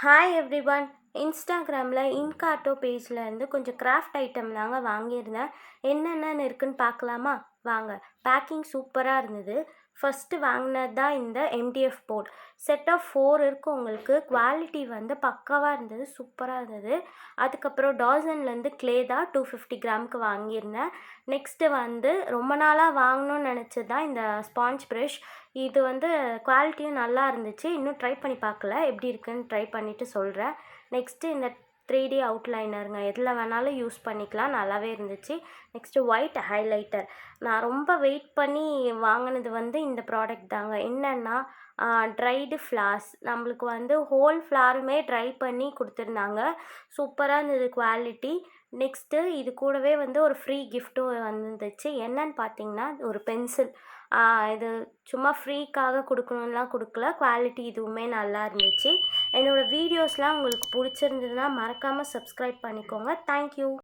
Hi everyone. இன்ஸ்டாகிராமில் இன்கார்ட்டோ பேஜில் இருந்து கொஞ்சம் கிராஃப்ட் ஐட்டம் தாங்க வாங்கியிருந்தேன். என்னென்னு இருக்குன்னு பார்க்கலாமா? வாங்க. பேக்கிங் சூப்பராக இருந்தது. ஃபஸ்ட்டு வாங்கினது தான் இந்த எம்டிஎஃப் போர்ட். செட் ஆஃப் 4 இருக்குது உங்களுக்கு. குவாலிட்டி வந்து பக்காவாக இருந்தது, சூப்பராக இருந்தது. அதுக்கப்புறம் டாசன்லேருந்து க்ளே தான் 250 கிராமுக்கு வாங்கியிருந்தேன். நெக்ஸ்ட்டு வந்து ரொம்ப நாளாக வாங்கணும்னு நினச்சது தான் இந்த ஸ்பாஞ்ச் ப்ரஷ். இது வந்து குவாலிட்டியும் நல்லா இருந்துச்சு. இன்னும் ட்ரை பண்ணி பார்க்கல, எப்படி இருக்குன்னு ட்ரை பண்ணிவிட்டு சொல்கிறேன். நெக்ஸ்ட்டு இந்த 3D அவுட்லைனருங்க, எதில் வேணாலும் யூஸ் பண்ணிக்கலாம், நல்லாவே இருந்துச்சு. Next white highlighter. நான் ரொம்ப வெயிட் பண்ணி வாங்கினது வந்து இந்த ப்ராடக்ட் தாங்க. என்னென்னா ட்ரைடு ஃப்ளார்ஸ். நம்மளுக்கு வந்து ஹோல் ஃப்ளாருமே ட்ரை பண்ணி கொடுத்துருந்தாங்க. சூப்பராக இருந்தது குவாலிட்டி. நெக்ஸ்ட்டு இது கூடவே வந்து ஒரு ஃப்ரீ கிஃப்ட்டும் வந்துருந்துச்சு. என்னன்னு பார்த்தீங்கன்னா ஒரு பென்சில். இது சும்மா ஃப்ரீக்காக கொடுக்கணுன்லாம் கொடுக்கல. குவாலிட்டி இதுவுமே நல்லா இருந்துச்சு. என்னோடய வீடியோஸ்லாம் உங்களுக்கு பிடிச்சிருந்ததுன்னா மறக்காமல் சப்ஸ்கிரைப் பண்ணிக்கோங்க. தேங்க்யூ.